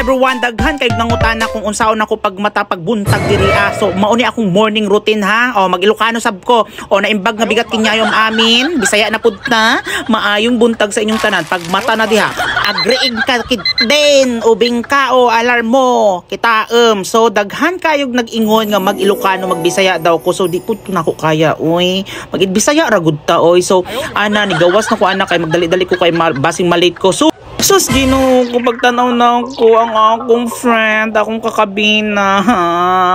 everyone, daghan kay nangutana kung unsaon ako pagmata pagbuntag diri so mao ni akong morning routine ha. O mag-Ilocano sab ko. O naimbag nga bigat kinyayom amin, Bisaya na pud ta. Maayong buntag sa inyong tanan pagmata na diha. Agreeg ka kid din ubing ka o alarmo kita so daghan kayog nag-ingon nga mag-Ilocano mag-Bisaya daw ko so di pud nako kaya oy. Mag-Bisaya ra gud ta oy. So ana ni gawas na ko ana kay magdali-dali ko kay basing malate ko. So sus Ginoo ko pagtanaw na ko ang akong friend, akong kakabina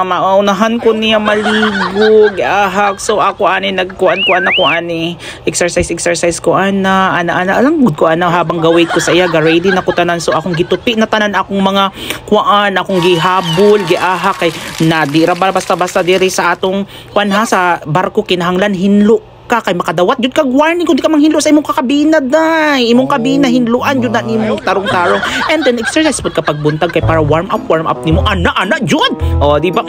maunahan ko niya maligo gahak. So ako ani nagkuan ako ani exercise ko ana alang gud ko ana habang gawait ko sa iya ga ready na ko tanan. So akong gitupi na tanan akong mga kuan akong gihabol giahak kay nadira basta diri sa atong kuan ha sa barko kinahanglan hinlo ka kay makadawat jud kag warning kung di ka manghinlo sa imong kakabina day imong kabina hinluan jud na nimo tarong-tarong and then exercise pud kapag buntag kay para warm up nimo ana jud o di ba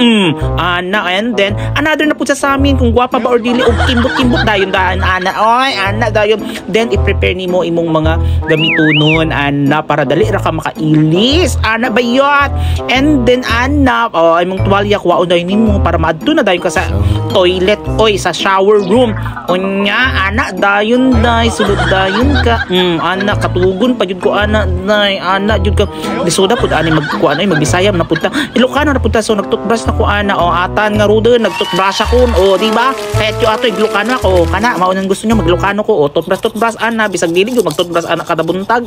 ana and then another na pud sa amin kung gwapa ba or dili og kimbot dayon ana dayon then i-prepare nimo imong mga gamitonon ana para dali ra ka makailis ana bayot and then ana imong tuwalya kuwaon dayon nimo para maadto na dayon ka sa toilet oy sa shower room. Unya anak dayon day sulod dayon ka anak katugon pa jud ko anak day anak jud ka disoda pud ani magkuan ay magbisaya na pud ta Ilocano na pud ta. So nagtutbrush na ko ana atan nga rude nagtutbrush ako di ba kahit yo ato Ilocano ako kana mao nang gusto niya mag-Ilocano ko toothbrush ana bisag dili jud magtutbrush ana kada buntag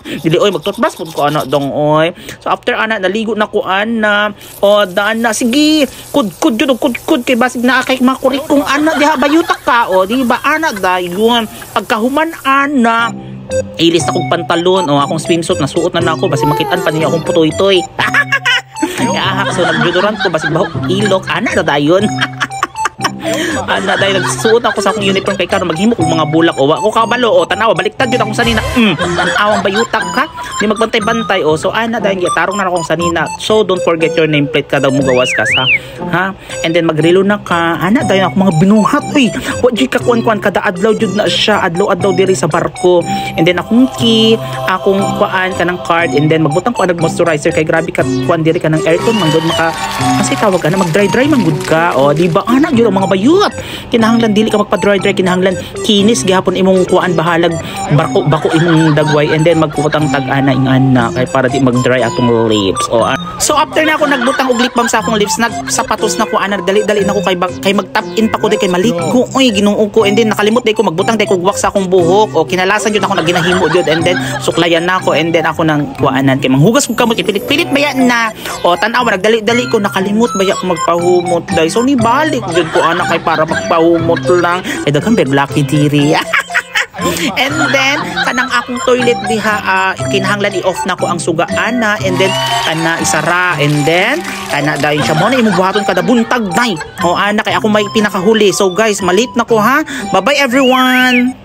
dili oy magtutbrush pud ko ana dong oy. So after ana naligo na ko ana daan na sige kud kay basig na kay makurik kung ana diha bayutak ka di ba ana dayon pagkahuman ana ilis akong pantalon akong swimsuit nasuot na nako basi makitaan pa niya akong putoy-toy so nagdeodorant ko basig bahok ilok ana na dayon ana dahil nagsuot ako sa akong uniform kay karon maghimo og mga bulak wa ko kabalo tanawa baliktad jud akong sanina awang bayutak ka di magbantay-bantay so ana dahil gitarong na akong sanina. So don't forget your nameplate kada mo gawas ka ha and then magrelo na ka ana dahil ako mga binuhat wa jud ka kuan kada adlaw jud na siya adlaw diri sa barko and then akong key akong kuan kanang card and then magbutang ko ang moisturizer kay grabe ka kuan diri ka ng aircon manggod maka kasi tawag ana mag-dry manggod ka di ba ana jud ang mga bayot kinahanglan dili ka magpa-dry kinahanglan kinis gihapon imong kuan bahalag bako imong dagway and then magkutang tag-ana ingana kay para di mag-dry atong lips so after na ako nagbutang og lip balm sa akong lips nagsapatos na ko ana dali na ko kay mag-tap in pa ko di kay maligo Ginoo ko and then nakalimot day ko magbutang day ko wax sa akong buhok kinalasan jud ako naginahimo jud and then suklayan na ako and then ako nang kuanan kay manghugas ko kamot pilit baya na tan-aw nagdali ko nakalimot baya ko magpahumot day so ni balik jud ko ana kay para magpahumot lang daghan blacky diri and then kanang akong toilet diha kinahanglan i-off na ko ang sugaan na and then ana isara and then kana dayon siya mo na imong buhaton kada buntag day ana kay ako may pinakahuli. So guys malit na ko ha, bye bye everyone.